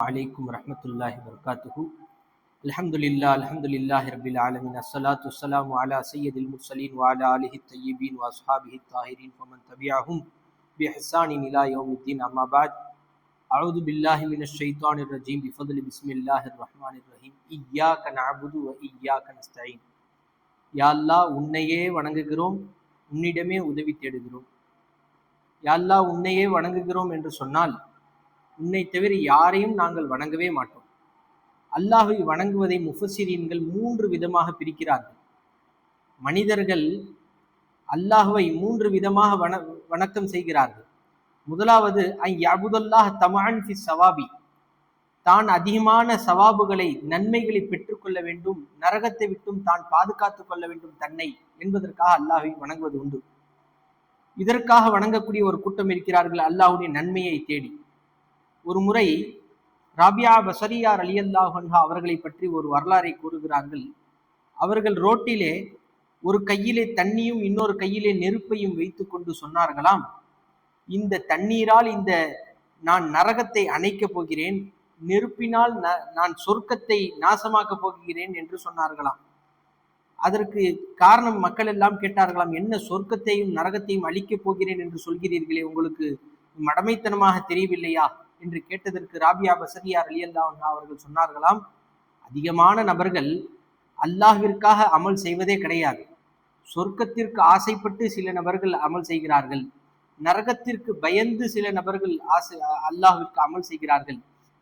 عليكم ورحمة الله وبركاته. الحمد لله رب العالمين. الصلاة والسلام على سيد المرسلين وعلى آله الطيبين وأصحابه الطاهرين ومن تبعهم بإحسان إلى يوم الدين. أما بعد، أعوذ بالله من الشيطان الرجيم بفضل بسم الله الرحمن الرحيم. إياك نعبد وإياك نستعين. யா அல்லாஹ், உன்னையே வணங்குகிறோம், உன்னிடமே உதவி தேடுகிறோம். யா அல்லாஹ், உன்னையே வணங்குகிறோம் என்று சொன்னால் உன்னை தவிர யாரையும் நாங்கள் வணங்கவே மாட்டோம். அல்லாஹை வணங்குவதை முஃபஸ்ஸிரீன்கள் 3 விதமாக பிரிக்கிறார்கள். மனிதர்கள் அல்லாஹுவை 3 விதமாக வணக்கம் செய்கிறார்கள். முதலாவது யஅபுதுல்லாஹ் தமஅன் ஃபி ஸவாபி, தான் அதிகமான சவாபுகளை, நன்மைகளை பெற்றுக்கொள்ள வேண்டும், நரகத்தை விட்டும் தான் பாதுகாத்துக் கொள்ள வேண்டும் தன்னை என்பதற்காக அல்லாஹை வணங்குவது உண்டு. இதற்காக வணங்கக்கூடிய ஒரு கூட்டம் இருக்கிறார்கள், அல்லாஹுடைய நன்மையை தேடி. ஒரு முறை ராபியா பஸரியா ரலியல்லாஹு அன்ஹா அவர்களை பற்றி ஒரு வரலாறை கூறுகிறார்கள். அவர்கள் ரோட்டிலே ஒரு கையிலே தண்ணியும் இன்னொரு கையிலே நெருப்பையும் வைத்து கொண்டு சொன்னார்களாம், இந்த தண்ணீரால் நான் நரகத்தை அணைக்கப் போகிறேன், நெருப்பினால் நான் சொர்க்கத்தை நாசமாக்கப் போகிறேன் என்று சொன்னார்களாம். அதற்கு காரணம் மக்கள் எல்லாம் கேட்டார்களாம், என்ன சொர்க்கத்தையும் நரகத்தையும் அழிக்கப் போகிறேன் என்று சொல்கிறீர்களே, உங்களுக்கு மடமைத்தனமாக தெரியவில்லையா என்று கேட்டதற்கு ராபியா பஸரியா ரலியல்லாஹு அன்ஹா அவர்கள் சொன்னார்களாம், அதிகமான நபர்கள் அல்லாஹ்விற்காக அமல் செய்வதே கிடையாது. சொர்க்கத்திற்கு ஆசைப்பட்டு சில நபர்கள் அமல் செய்கிறார்கள், நரகத்திற்கு பயந்து சில நபர்கள் அல்லாஹ்விற்கு அமல் செய்கிறார்கள்.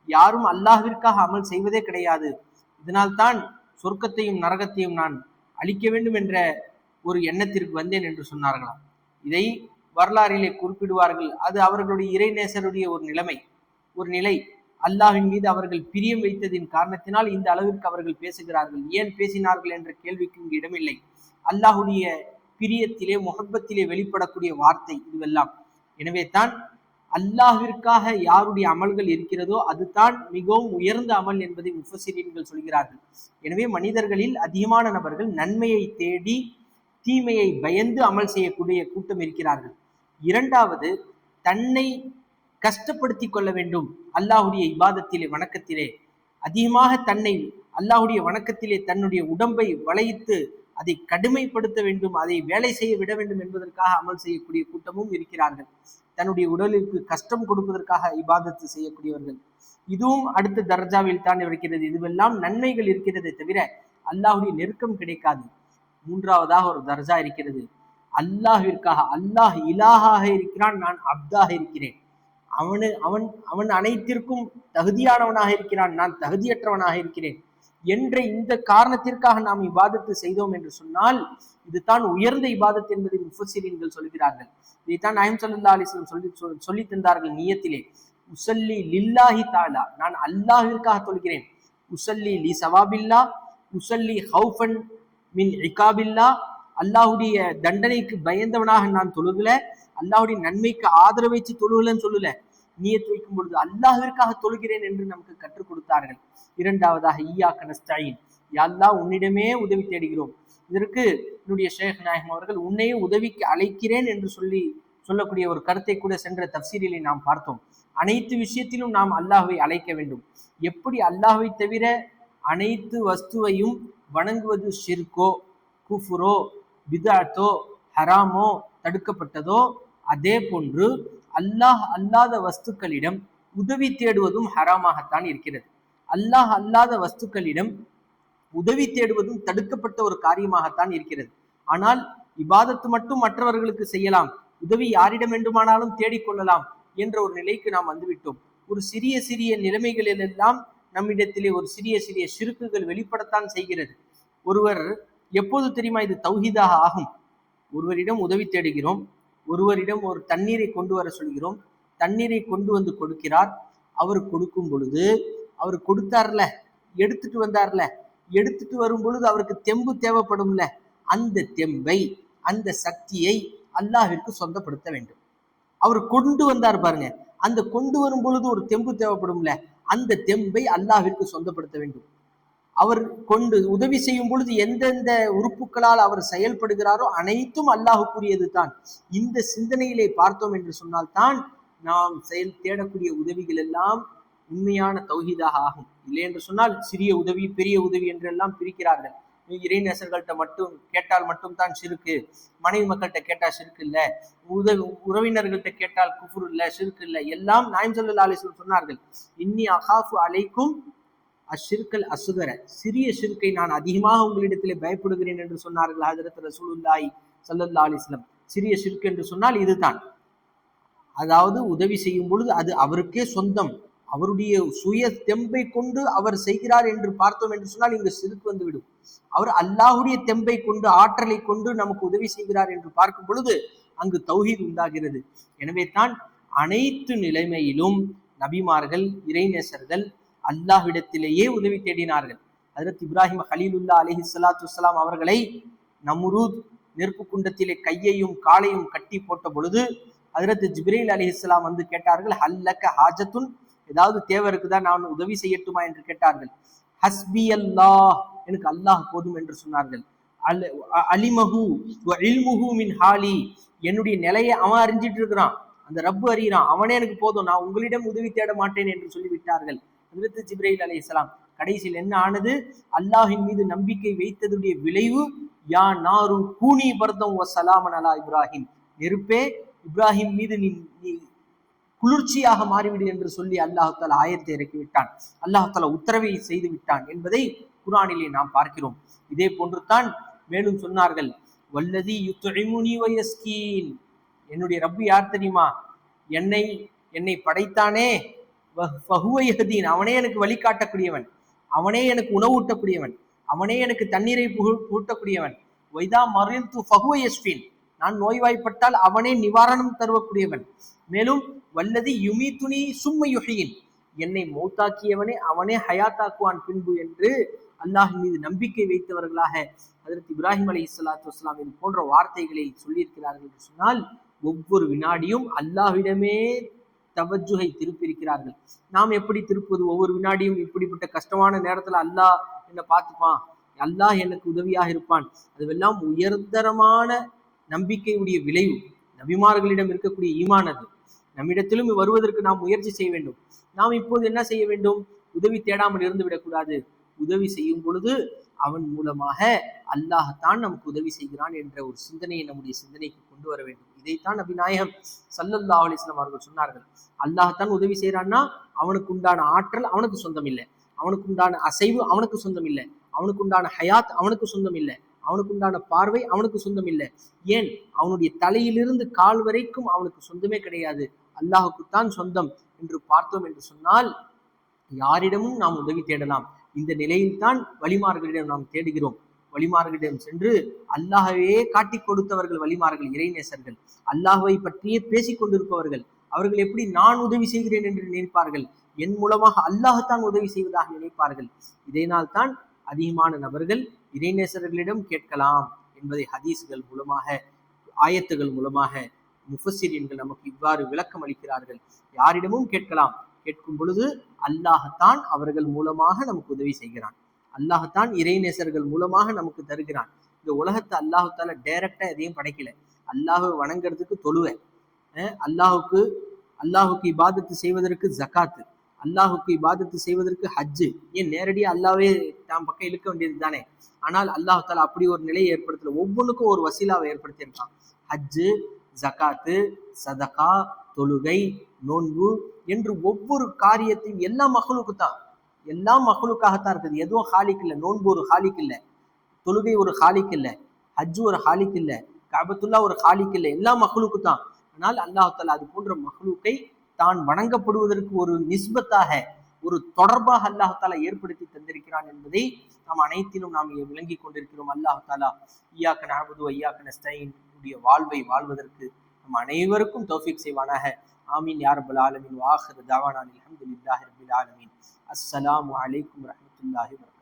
யாரும் அல்லாஹ்விற்காக அமல் செய்வதே கிடையாது. இதனால்தான் சொர்க்கத்தையும் நரகத்தையும் நான் அழிக்க வேண்டும் என்ற ஒரு எண்ணத்திற்கு வந்தேன் என்று சொன்னார்களாம். இதை வரலாறிலே குறிப்பிடுவார்கள். அது அவர்களுடைய இறைநேசருடைய ஒரு நிலை. அல்லாஹ்வின் மீது அவர்கள் பிரியம் வைத்ததின் காரணத்தினால் இந்த அளவிற்கு அவர்கள் பேசுகிறார்கள். ஏன் பேசினார்கள் என்ற கேள்விக்கு இங்கு இடமில்லை. அல்லாஹுடைய பிரியத்திலே, முஹப்பத்திலே வெளிப்படக்கூடிய வார்த்தை இதுவெல்லாம். எனவே தான் அல்லாஹ்விற்காக யாருடைய அமல்கள் இருக்கிறதோ அதுதான் மிகவும் உயர்ந்த அமல் என்பதை முஃபஸ்ஸிரீன்கள் சொல்கிறார்கள். எனவே மனிதர்களில் அதிகமான நபர்கள் நன்மையை தேடி தீமையை பயந்து அமல் செய்யக்கூடிய கூட்டம் இருக்கிறார்கள். இரண்டாவது, தன்னை கஷ்டப்படுத்தி கொள்ள வேண்டும். அல்லாஹுடைய இபாதத்திலே, வணக்கத்திலே அதிகமாக தன்னை அல்லாஹுடைய வணக்கத்திலே தன்னுடைய உடம்பை வளைத்து அதை கடுமைப்படுத்த வேண்டும், அதை வேலை செய்ய விட வேண்டும் என்பதற்காக அமல் செய்யக்கூடிய கூட்டமும் இருக்கிறார்கள். தன்னுடைய உடலுக்கு கஷ்டம் கொடுப்பதற்காக இபாதத்து செய்யக்கூடியவர்கள். இதுவும் அடுத்த தர்ஜாவில் தான் இருக்கிறது. இதுவெல்லாம் நன்மைகள் இருக்கிறதே தவிர அல்லாஹுடைய நெருக்கம் கிடைக்காது. மூன்றாவதாக ஒரு தர்ஜா இருக்கிறது. அல்லாஹ்விற்காக, அல்லாஹ் இலாஹாக இருக்கிறான், நான் அப்தாக இருக்கிறேன். அவன் அனைத்திற்கும் தகுதியானவனாக இருக்கிறான், நான் தகுதியற்றவனாக இருக்கிறேன் என்ற இந்த காரணத்திற்காக நாம் இபாதத்து செய்தோம் என்று சொன்னால் இதுதான் உயர்ந்த இபாதத் என்பதை முஃபஸ்ஸிரீன்கள் சொல்கிறார்கள். இதைத்தான் நாயகம் ஸல்லல்லாஹு அலைஹி வஸல்லம் சொல்லி தந்தார்கள் நியத்திலே. உஸல்லி லில்லாஹி தஆலா, நான் அல்லாஹ்விற்காக தொழுகிறேன். உஸல்லி லி ஸவாபில்லா, உஸல்லி ஹௌஃபன் மின் இகாபில்லா, அல்லாஹுடைய தண்டனைக்கு பயந்தவனாக நான் தொழுகல, அல்லாஹுடைய நன்மைக்கு ஆதரவு வச்சு தொழுகலன்னு சொல்லல. நியத் வைக்கும் பொழுது அல்லாஹ்விற்காக தொழுகிறேன் என்று நமக்கு கற்றுக் கொடுத்தார்கள். இரண்டாவதாக இய்யாக நஸ்தஈன், யா அல்லாஹ் உன்னிடமே உதவி தேடுகிறோம். இதற்கு என்னுடைய ஷேக் நாயகம் அவர்கள் உன்னையே உதவிக்கு அழைக்கிறேன் என்று சொல்லக்கூடிய ஒரு கருத்தை கூட சென்ற தஃசீரிலே நாம் பார்த்தோம். அனைத்து விஷயத்திலும் நாம் அல்லாஹ்வை அழைக்க வேண்டும். எப்படி அல்லாஹ்வை தவிர அனைத்து வஸ்துவையும் வணங்குவது ஷிர்கோ, குஃப்ரோ, பிதஅத்தோ, ஹராமோ தடுக்கப்பட்டதோ, அதே போன்று அல்லாஹ் அல்லாத வஸ்துக்களிடம் உதவி தேடுவதும் ஹராமாகத்தான் இருக்கிறது. அல்லாஹ் அல்லாத வஸ்துக்களிடம் உதவி தேடுவதும் தடுக்கப்பட்ட ஒரு காரியமாகத்தான் இருக்கிறது. ஆனால் இபாதத்து மட்டும் மற்றவர்களுக்கு செய்யலாம், உதவி யாரிடம் வேண்டுமானாலும் தேடிக்கொள்ளலாம் என்ற ஒரு நிலைக்கு நாம் வந்துவிட்டோம். ஒரு சிறிய சிறிய நிலைமைகளிலெல்லாம் நம்மிடத்திலே ஒரு சிறிய சிறிய ஷிர்க்குகள் வெளிப்படத்தான் செய்கிறது. ஒருவர் எப்போது தெரியுமா இது தௌஹீதாக ஆகும்? ஒருவரிடம் உதவி தேடுகிறோம், ஒருவரிடம் ஒரு தண்ணீரை கொண்டு வர சொல்கிறோம், தண்ணீரை கொண்டு வந்து கொடுக்கிறார். அவர் கொடுக்கும் பொழுது, அவர் கொடுத்தார்ல, எடுத்துட்டு வந்தார்ல, எடுத்துட்டு வரும் பொழுது அவருக்கு தெம்பு தேவைப்படும்ல, அந்த தெம்பை, அந்த சக்தியை அல்லாஹ்விற்கு சொந்தப்படுத்த வேண்டும். அவர் கொண்டு வந்தார் பாருங்க, அந்த கொண்டு வரும் பொழுது ஒரு தெம்பு தேவைப்படும்ல, அந்த தெம்பை அல்லாஹ்விற்கு சொந்தப்படுத்த வேண்டும். அவர் கொண்டு உதவி செய்யும் பொழுது எந்தெந்த உறுப்புகளால் அவர் செயல்படுகிறாரோ அனைத்தும் அல்லாஹுக்குரியது தான். இந்த சிந்தனையிலே பார்த்தோம் என்று சொன்னால் தான் நாம் தேடக்கூடிய உதவிகள் எல்லாம் உண்மையான தௌஹீதாக ஆகும். இல்லை என்று சொன்னால் சிறிய உதவி பெரிய உதவி என்றெல்லாம் பிரிக்கிறார்கள். இறைநேசர்கள்ட்ட மட்டும் கேட்டால் மட்டும் தான் சிறுக்கு, மனைவி மக்கள்கிட்ட கேட்டா சிறுக்கு இல்ல, உறவினர்கள்ட்ட கேட்டால் குஃபுர் இல்ல, சிறுக்கு இல்ல, எல்லாம் நாயகம் ஸல்லல்லாஹு அலைஹி வஸல்லம் சொன்னார்கள். இன்னி அகாஃபு அலைக்கும் அஷ்ஷிர்கல் அஸ்கர, சிறிய ஷிர்கை நான் அதிகமாக உங்களிடத்திலே பயப்படுகிறேன் என்று சொன்னார்கள் ஹஜ்ரத் ரசூலுல்லாஹி ஸல்லல்லாஹு அலைஹி வஸல்லம். சிறிய ஷிர்க் என்று சொன்னால் இதுதான். அதாவது உதவி செய்யும் பொழுது அது அவருக்கே சொந்தம், அவருடைய சுய தெம்பை கொண்டு அவர் செய்கிறார் என்று பார்த்தோம் என்று சொன்னால் இங்கு சிறுக்கு வந்துவிடும். அவர் அல்லாஹுடைய தெம்பை கொண்டு ஆற்றலை கொண்டு நமக்கு உதவி செய்கிறார் என்று பார்க்கும் பொழுது அங்கு தௌஹீத் உண்டாகிறது. எனவே தான் அனைத்து நிலைமையிலும் நபிமார்கள் இறைநேசர்கள் அல்லாஹ்விடத்திலேயே உதவி தேடினார்கள். ஹஜ்ரத் இப்ராஹிம் கலீலுல்லாஹ் அலைஹிஸ்ஸலாத்து வஸ்ஸலாம் அவர்களை நம்ரூத் நெருப்பு குண்டத்திலே கையையும் காலையும் கட்டி போட்ட பொழுது ஹஜ்ரத் ஜிப்ரீல் அலைஹிஸ்ஸலாம் வந்து கேட்டார்கள், ஹல்லக ஹாஜத்துன், ஏதாவது தேவை இருக்குதா, நான் உதவி செய்யட்டுமா என்று கேட்டார்கள். ஹஸ்பி அல்லாஹ், எனக்கு அல்லாஹ் போதும் என்று சொன்னார்கள். அலிமஹு வ இல்முஹு மின் ஹாலி, என்னுடைய நிலையை அவன் அறிஞ்சிட்டு இருக்கிறான், அந்த ரப்பு அறிகிறான், அவனே எனக்கு போதும், நான் உங்களிடம் உதவி தேட மாட்டேன் என்று சொல்லிவிட்டார்கள் ஹஜ்ரத் ஜிப்ரீல் அலைஹிஸ்ஸலாம். கடைசியில் என்ன ஆனது? அல்லாஹின் மீது நம்பிக்கை வைத்ததுடைய விளைவு, யா நாரு கூனி பர்தம் வ சலாமன் அலா இப்ராஹிம், நெருப்பே இப்ராஹிம் மீது நீ குளிர்ச்சியாக மாறிவிடு என்று சொல்லி அல்லாஹ் தஆலா ஆயத்தை இறக்கி விட்டான், அல்லாஹ் தஆலா உத்தரவை செய்து விட்டான் என்பதை குர்ஆனிலே நாம் பார்க்கிறோம். இதே போன்று தான் மேலும் சொன்னார்கள், வல்லதி யுத்இமுனி வ யஸ்கீன், என்னுடைய ரப்பு யார் தெரியுமா? என்னை படைத்தானே, ஃபஹுவ யஹ்தீன், அவனே எனக்கு வழிகாட்டக்கூடியவன், அவனே எனக்கு உணவூட்டக்கூடியவன், அவனே எனக்கு தண்ணீரை ஊட்டக்கூடியவன். வைதா மரில்து ஃபஹுவ யஸ்ஃபீன், நான் நோய்வாய்ப்பட்டால் அவனே நிவாரணம் தருவக்கூடியவன். மேலும் வல்லதி யுமீதுனி சும்ம யுஹ்யீன், என்னை மௌத்தாக்கியவனே அவனே ஹயாத்தாக்குவான் பின்பு என்று அல்லாஹ் மீது நம்பிக்கை வைத்தவர்களாக ஹஜ்ரத் இப்ராஹிம் அலைஹிஸ்ஸலாத்து வஸ்ஸலாம் இது போன்ற வார்த்தைகளை சொல்லியிருக்கிறார்கள் என்று சொன்னால், ஒவ்வொரு வினாடியும் அல்லாஹ்விடமே தவஜ்ஜுஹை திருப்பியிருக்கிறார்கள். நாம் எப்படி திருப்புவது? ஒவ்வொரு வினாடியும் இப்படிப்பட்ட கஷ்டமான நேரத்துல அல்லாஹ் என்னை பார்த்துப்பான், அல்லாஹ் எனக்கு உதவியாக இருப்பான், அதுவெல்லாம் உயர்தரமான நம்பிக்கையுடைய விளைவு. நபிமார்களிடம் இருக்கக்கூடிய ஈமான் அது நம்மிடத்திலும் வருவதற்கு நாம் முயற்சி செய்ய வேண்டும். நாம் இப்போது என்ன செய்ய வேண்டும்? உதவி தேடாமல் இருந்து விடக்கூடாது. உதவி செய்யும் பொழுது அவன் மூலமாக அல்லாஹ்தான் நமக்கு உதவி செய்கிறான் என்ற ஒரு சிந்தனையை நம்முடைய சிந்தனைக்கு கொண்டு வர வேண்டும். இதைத்தான் நபி நாயகம் ஸல்லல்லாஹு அலைஹி வஸல்லம் அவர்கள் சொன்னார்கள். அல்லாஹ்தான் உதவி செய்யறான்னா அவனுக்கு உண்டான ஆற்றல் அவனுக்கு சொந்தம் இல்லை, அவனுக்கு உண்டான அசைவு அவனுக்கு சொந்தம் இல்லை, அவனுக்கு உண்டான ஹயாத் அவனுக்கு சொந்தம் இல்லை, அவனுக்கு உண்டான பார்வை அவனுக்கு சொந்தம் இல்லை. ஏன்? அவனுடைய தலையிலிருந்து கால் வரைக்கும் அவனுக்கு சொந்தமே கிடையாது, அல்லாஹுக்குத்தான் சொந்தம் என்று பார்த்தோம் என்று சொன்னால் யாரிடமும் நாம் உதவி தேடலாம். இந்த நிலையில்தான் வலிமார்களிடம் நாம் தேடுகிறோம். வலிமார்களிடம் சென்று அல்லாஹவே காட்டி கொடுத்தவர்கள் வலிமார்கள், இறைநேசர்கள், அல்லாஹுவை பற்றியே பேசிக் கொண்டிருப்பவர்கள். அவர்கள் எப்படி நான் உதவி செய்கிறேன் என்று நினைப்பார்கள், என் மூலமாக அல்லாஹ்தான் உதவி செய்வதாக நினைப்பார்கள். இதனால் தான் அதிகமான நபர்கள் இறைநேசர்களிடம் கேட்கலாம் என்பதை ஹதீஸ்கள் மூலமாக ஆயத்துகள் மூலமாக முஃபஸ்ஸிரீன்கள் நமக்கு இவ்வாறு விளக்கம் அளிக்கிறார்கள். யாரிடமும் கேட்கலாம், கேட்கும் பொழுது அல்லாஹ்தான் அவர்கள் மூலமாக நமக்கு உதவி செய்கிறான், அல்லாஹ்தான் இறைநேசர்கள் மூலமாக நமக்கு தருகிறான். இந்த உலகத்தை அல்லாஹ் தஆலா டைரக்டா எதையும் படைக்கல. அல்லாஹ்வை வணங்குறதுக்கு தொழுவை, அல்லாஹுக்கு இபாதத்து செய்வதற்கு ஜகாத்து, அல்லாஹுக்கு இபாதத்து செய்வதற்கு ஹஜ்ஜு, ஏன் நேரடியாக அல்லாவே தாம் பக்கம் இழுக்க வேண்டியது தானே. ஆனால் அல்லாஹ் தஆலா அப்படி ஒரு நிலையை ஏற்படுத்தல, ஒவ்வொன்றுக்கும் ஒரு வசீலாவை ஏற்படுத்தியிருக்கான். ஹஜ்ஜு, ஜகாத்து, சதகா, தொழுகை, நோன்பு என்று ஒவ்வொரு காரியத்தையும் எல்லாம் மஹ்லூக்கு தான், எல்லாம் மஹ்லூக்காகத்தான் இருக்குது. எதுவும் ஹாலிக் இல்லை. நோன்பு ஒரு ஹாலிக் இல்லை, தொழுகை ஒரு ஹாலிக் இல்லை, ஹஜ்ஜு ஒரு ஹாலிக் இல்லை, கஅபத்துல்லா ஒரு ஹாலிக் இல்லை, எல்லாம் மஹ்லூக்கு தான். ஆனால் அல்லாஹ் தஆலா அது போன்ற மஹ்லூக்கை தான் வணங்கப்படுவதற்கு ஒரு நிஸ்பத்தாக, ஒரு தொடர்பாக அல்லாஹ் தஆலா ஏற்படுத்தி தந்திருக்கிறான் என்பதை நாம் அனைத்திலும் நாம் விளங்கி கொண்டிருக்கிறோம். அல்லாஹ் தஆலா இய்யாக நஅபுது வ இய்யாக நஸ்தஈன் உடைய வாழ்வை வாழ்வதற்கு நம் அனைவருக்கும் தௌஃபீக் செய்வானாக. ஆமீன் யா ரப்பல் ஆலமீன். வ ஆகிரு தஅவானா அல்ஹம்துலில்லாஹி ரப்பில் ஆலமீன். அஸ்ஸலாமு அலைக்கும் வரஹ்மத்துல்லாஹி வபரகாத்துஹு.